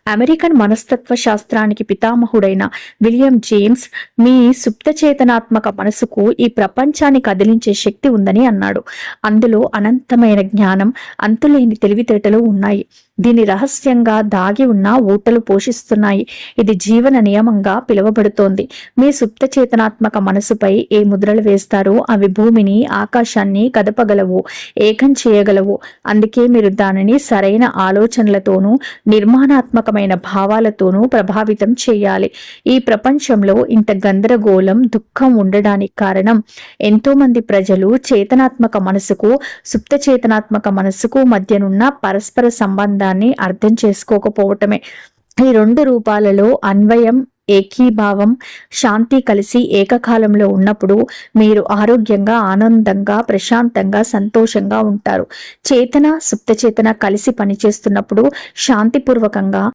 American మనస్తత్వ శాస్త్రానికి పితామహుడైన William James, మీ సుప్తచేతనాత్మక మనసుకు ఈ ప్రపంచాన్ని కదిలించే శక్తి ఉందని అన్నాడు. అందులో అనంతమైన జ్ఞానం, అంతులేని తెలివితేటలు ఉన్నాయి. దీని రహస్యంగా దాగి ఉన్న ఊటలు పోషిస్తున్నాయి. ఇది జీవన నియమంగా పిలువబడుతోంది. మీ సుప్తచేతనాత్మక మనసుపై ఏ ముద్రలు వేస్తారో అవి భూమిని, ఆకాశాన్ని కదపగలవు, ఏకం చేయగలవు. అందుకే మీరు దానిని సరైన ఆలోచనలతోనూ నిర్మాణాత్మకమైన భావాలతోనూ ప్రభావితం చేయాలి. ఈ ప్రపంచంలో ఇంత గందరగోళం, దుఃఖం ఉండడానికి కారణం ఎంతో మంది ప్రజలు చేతనాత్మక మనసుకు, సుప్తచేతనాత్మక మనసుకు మధ్యనున్న పరస్పర సంబంధాన్ని అర్థం చేసుకోకపోవటమే. ఈ రెండు రూపాలలో అన్వయం, ఏకీభావం, శాంతి కలిసి ఏకకాలంలో ఉన్నప్పుడు మీరు ఆరోగ్యంగా, ఆనందంగా, ప్రశాంతంగా, సంతోషంగా ఉంటారు. చేతన, సుప్తచేతన కలిసి పనిచేస్తున్నప్పుడు శాంతిపూర్వకంగా